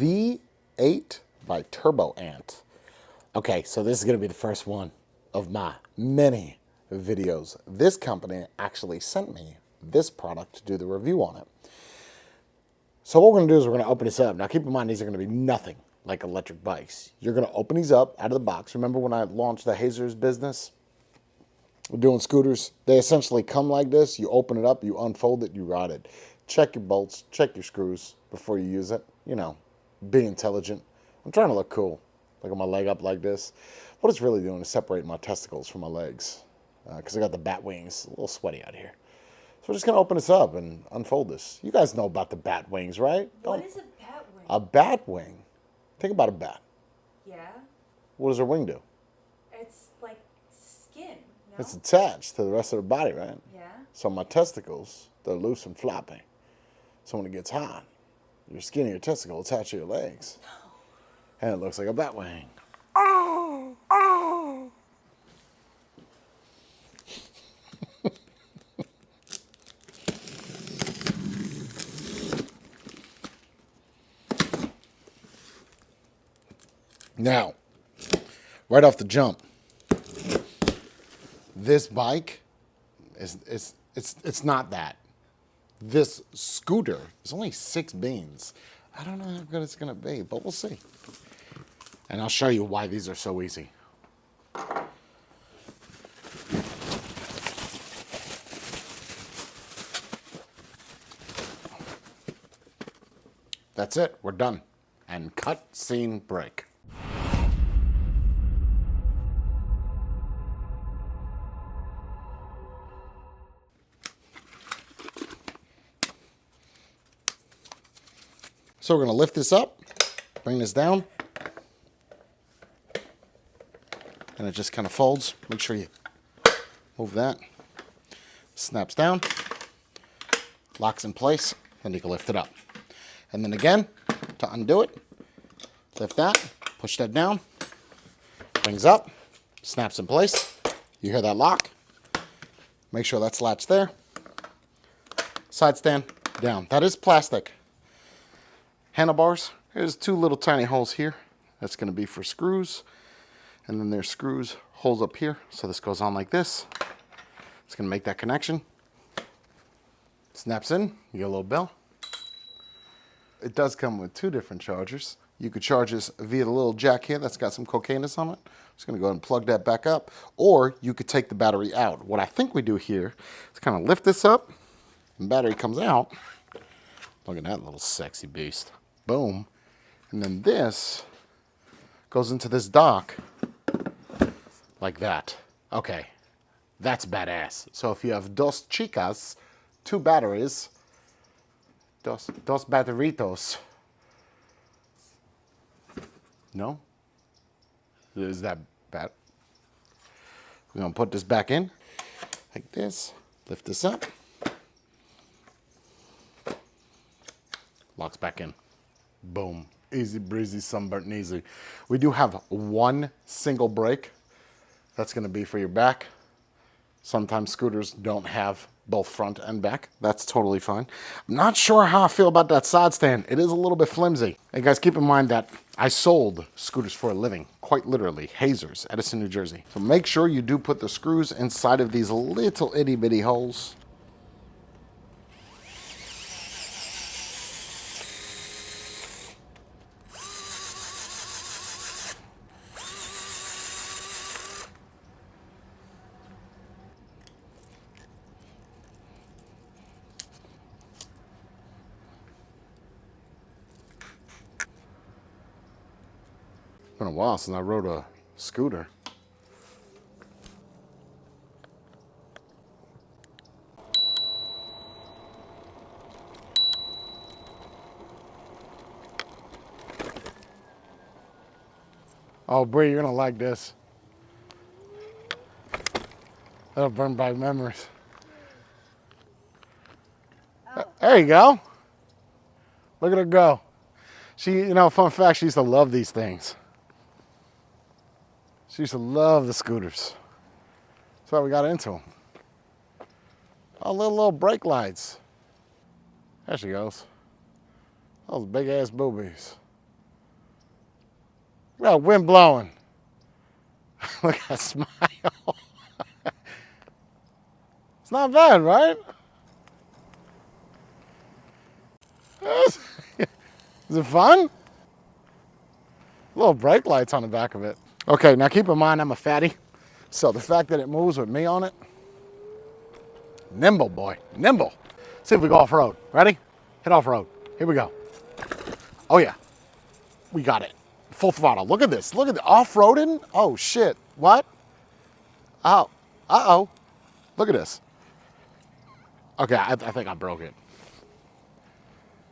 V8 by Turbo Ant. Okay, so this is going to be the first one of my many videos. This company actually sent me this product to do the review on it. So what we're going to do is we're going to open this up. Now keep in mind, these are going to be nothing like electric bikes. You're going to open these up out of the box. Remember when I launched the Hazers business? We're doing scooters. They essentially come like this. You open it up, you unfold it, you ride it. Check your bolts, check your screws before you use it. You know, be intelligent. I'm trying to look cool. Look at my leg up like this. What it's really doing is separating my testicles from my legs because I got the bat wings. A little sweaty out here. So we're just going to open this up and unfold this. You guys know about the bat wings, right? What is a bat wing? A bat wing. Think about a bat. Yeah. What does her wing do? It's like skin, no? It's attached to the rest of the body, right? Yeah. So my testicles, they're loose and floppy. So when it gets hot, your skin and your testicle attach to your legs. And it looks like a bat wing. Oh! Oh! Now, right off the jump, this bike it's not that. This scooter is only 6 beans. I don't know how good it's gonna be, but we'll see. And I'll show you why these are so easy. That's it, we're done. And cut, scene, break. So we're going to lift this up, bring this down, and it just kind of folds. Make sure you move that. Snaps down, locks in place, and you can lift it up. And then again, to undo it, lift that, push that down, brings up, snaps in place. You hear that lock? Make sure that's latched there. Side stand, down. That is plastic. Handlebars, there's 2 little tiny holes here. That's going to be for screws. And then there's screws, holes up here. So this goes on like this. It's going to make that connection. Snaps in, you get a little bell. It does come with 2 different chargers. You could charge this via the little jack here that's got some cocainus on it. Just going to go ahead and plug that back up. Or you could take the battery out. What I think we do here is kind of lift this up, and battery comes out. Look at that little sexy beast. Boom. And then this goes into this dock like that. Okay, that's badass. So if you have dos chicas, 2 batteries, dos bateritos. No? Is that bad? We're gonna put this back in like this, lift this up, locks back in. Boom. Easy breezy, sunburnt and easy. We do have 1 single brake. That's going to be for your back. Sometimes scooters don't have both front and back. That's totally fine. I'm not sure how I feel about that side stand. It is a little bit flimsy. Hey guys, keep in mind that I sold scooters for a living, quite literally. Hazers, Edison, New Jersey. So make sure you do put the screws inside of these little itty bitty holes. It's been a while since I rode a scooter. Oh, Bree, you're gonna like this. That'll bring back memories. Oh. There you go. Look at her go. She, you know, fun fact, she used to love these things. She used to love the scooters. That's why we got into them. Oh, little brake lights. There she goes. Those big ass boobies. Well, wind blowing. Look at that smile. It's not bad, right? Is it fun? Little brake lights on the back of it. Okay, now keep in mind I'm a fatty, so the fact that it moves with me on it, nimble boy, nimble. See if we go off-road. Ready? Hit off-road. Here we go. Oh yeah, we got it. Full throttle. Look at this. Look at the off-roading. Oh shit. What? Oh. Uh-oh. Look at this. Okay, I think I broke it.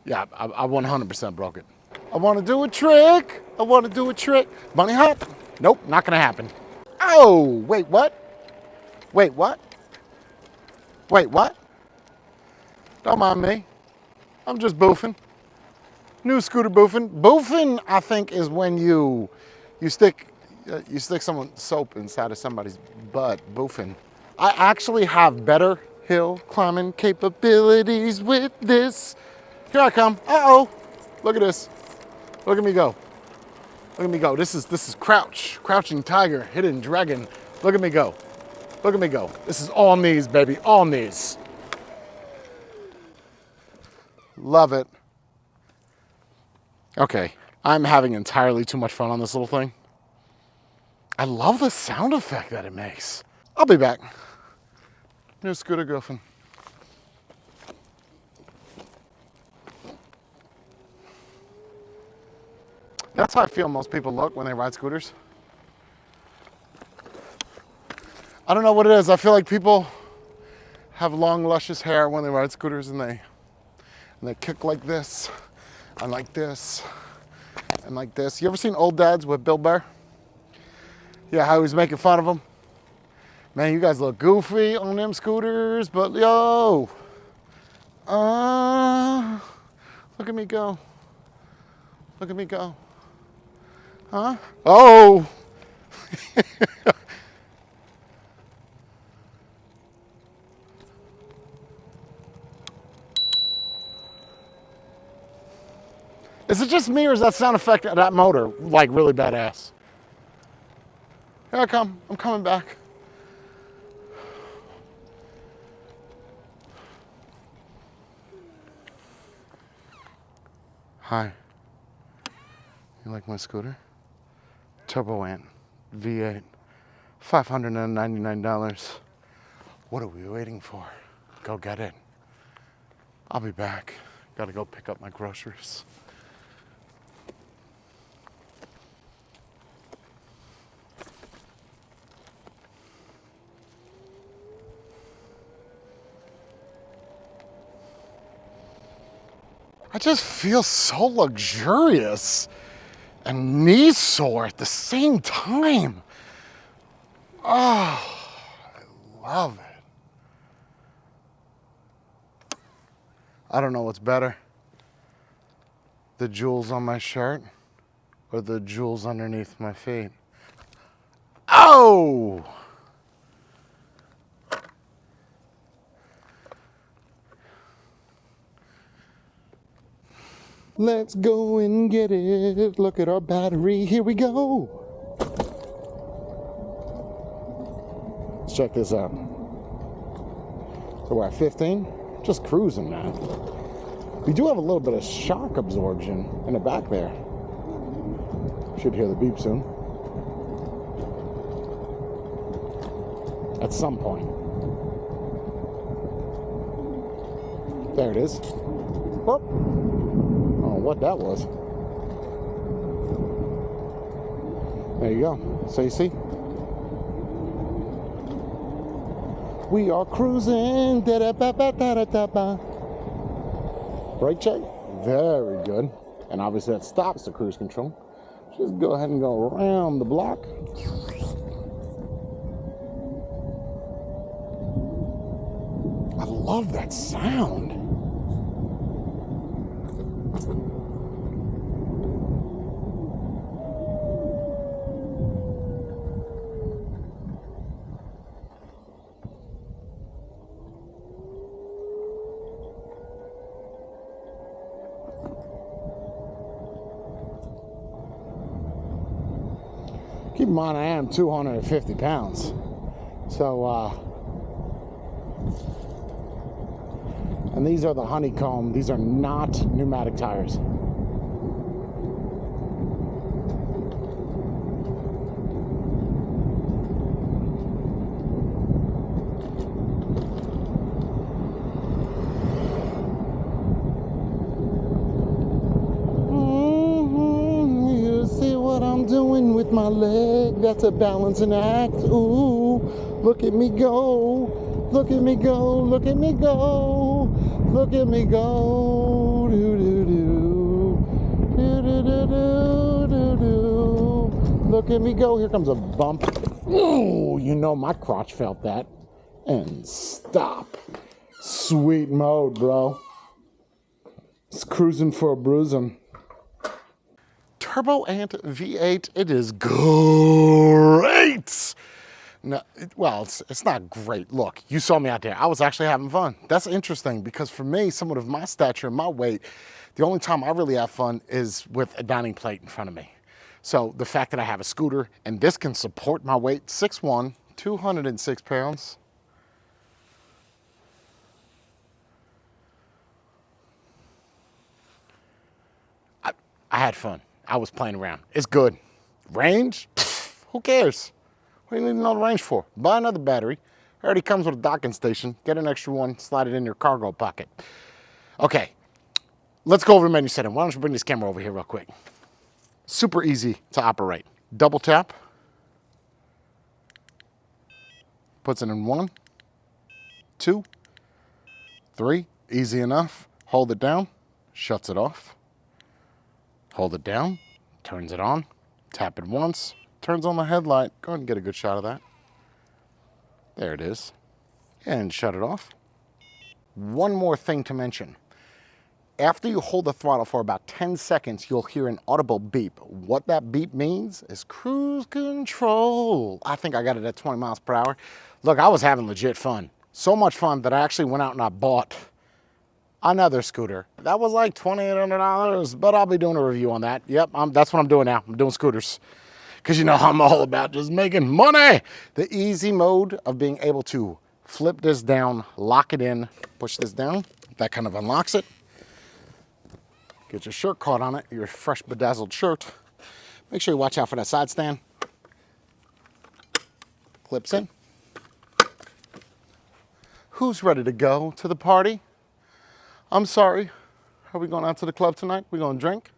Yeah, I 100% broke it. I want to do a trick. I want to do a trick. Bunny hop? Nope, not going to happen. Oh, wait, what? Wait, what? Wait, what? Don't mind me. I'm just boofing. New scooter boofing. Boofing, I think, is when you stick someone's soap inside of somebody's butt. Boofing. I actually have better hill climbing capabilities with this. Here I come. Uh-oh. Look at this. Look at me go. Look at me go. This is crouching tiger, hidden dragon. Look at me go. Look at me go. This is all knees, baby. All knees. Love it. Okay, I'm having entirely too much fun on this little thing. I love the sound effect that it makes. I'll be back. New scooter girlfriend. That's how I feel most people look when they ride scooters. I don't know what it is. I feel like people have long, luscious hair when they ride scooters and they kick like this and like this and like this. You ever seen Old Dads with Bill Burr? Yeah, how he was making fun of them. Man, you guys look goofy on them scooters, but yo, look at me go. Look at me go. Huh? Oh. Is it just me or is that sound effect of that motor like really badass? Here I come. I'm coming back. Hi. You like my scooter? Turbo Ant V8. $599. What are we waiting for? Go get it. I'll be back. Gotta go pick up my groceries. I just feel so luxurious and knee sore at the same time. Oh, I love it. I don't know what's better, the jewels on my shirt or the jewels underneath my feet. Oh! Let's go and get it. Look at our battery. Here we go. Let's check this out. So we're at 15. Just cruising, man. We do have a little bit of shock absorption in the back there. Should hear the beep soon. At some point. There it is. Whoop. What that was. There you go. So you see, we are cruising. Brake check. Very good. And obviously that stops the cruise control. Just go ahead and go around the block. I love that sound. Keep in mind, I am 250 pounds. So, and these are the honeycomb. These are not pneumatic tires. You see what I'm doing with my leg? That's a balancing act. Ooh, look at me go. Look at me go, look at me go, look at me go, do do do, do do do do do do. Look at me go. Here comes a bump. Ooh, you know my crotch felt that. And stop. Sweet mode, bro. It's cruising for a bruising. Turbo Ant V8. It is great. No, well, it's not great. Look, you saw me out there. I was actually having fun. That's interesting because for me, someone of my stature and my weight, the only time I really have fun is with a dining plate in front of me. So the fact that I have a scooter and this can support my weight, 6'1", 206 pounds. I had fun. I was playing around. It's good. Range? Pfft, who cares? What do you need another range for? Buy another battery. It already comes with a docking station. Get an extra one, slide it in your cargo pocket. Okay, let's go over the menu setting. Why don't you bring this camera over here real quick? Super easy to operate. Double tap. Puts it in 1, 2, 3. Easy enough. Hold it down. Shuts it off. Hold it down. Turns it on. Tap it once. Turns on the headlight. Go ahead and get a good shot of that. There it is. And shut it off. One more thing to mention. After you hold the throttle for about 10 seconds, you'll hear an audible beep. What that beep means is cruise control. I think I got it at 20 miles per hour. Look, I was having legit fun. So much fun that I actually went out and I bought another scooter. That was like $2,800, but I'll be doing a review on that. Yep, that's what I'm doing now. I'm doing scooters. Because you know I'm all about just making money. The easy mode of being able to flip this down, lock it in, push this down. That kind of unlocks it. Get your shirt caught on it, your fresh bedazzled shirt. Make sure you watch out for that side stand. Clips in. Who's ready to go to the party? I'm sorry. Are we going out to the club tonight? We going to drink?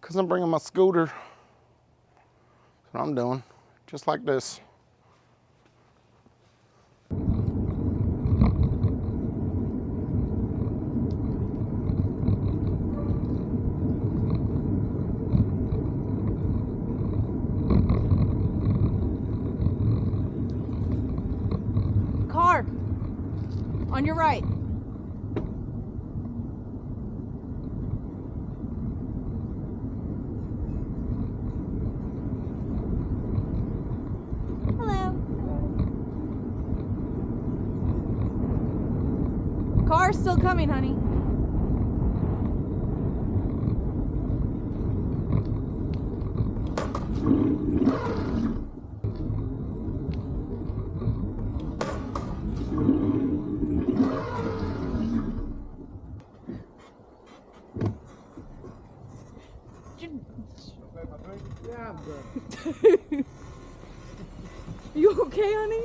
Because I'm bringing my scooter. That's what I'm doing. Just like this. Car! On your right. Hello. Car's still coming, honey. Yeah, I'm good. You okay, honey?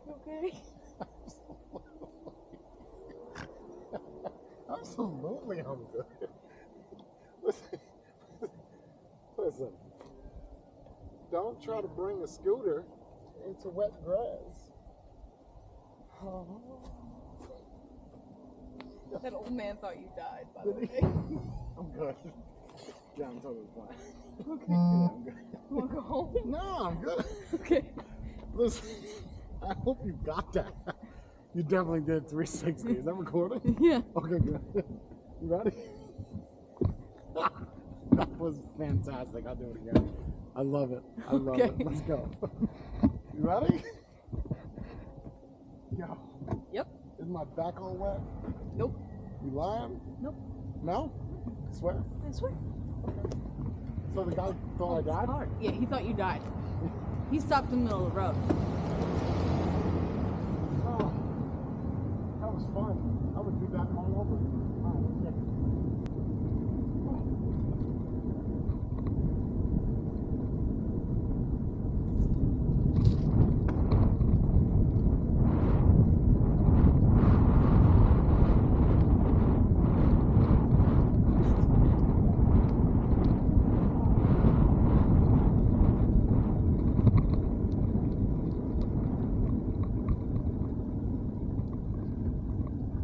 Okay. Absolutely, I'm good. Listen, don't try to bring a scooter into wet grass. That old man thought you died, by the way. I'm good. Yeah, I'm totally fine. Okay. Yeah, I'm good. You wanna go home? No, I'm good. Okay. Listen, I hope you got that. You definitely did 360. Is that recording? Yeah. Okay, good. You ready? That was fantastic. I'll do it again. I love it. I love Okay. it. Let's go. You ready? Yo. Yep. Is my back all wet? Nope. You lying? Nope. No? Swear? I swear. So the guy thought I died? Hard. Yeah, he thought you died. He stopped in the middle of the road. Oh, that was fun. I would do that all over. All right, let's get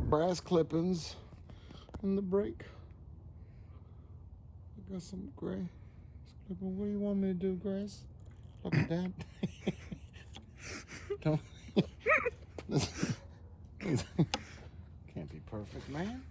brass clippings in the brake. I got some gray clipping. What do you want me to do, Grace? Look at that. Don't. Can't be perfect, man.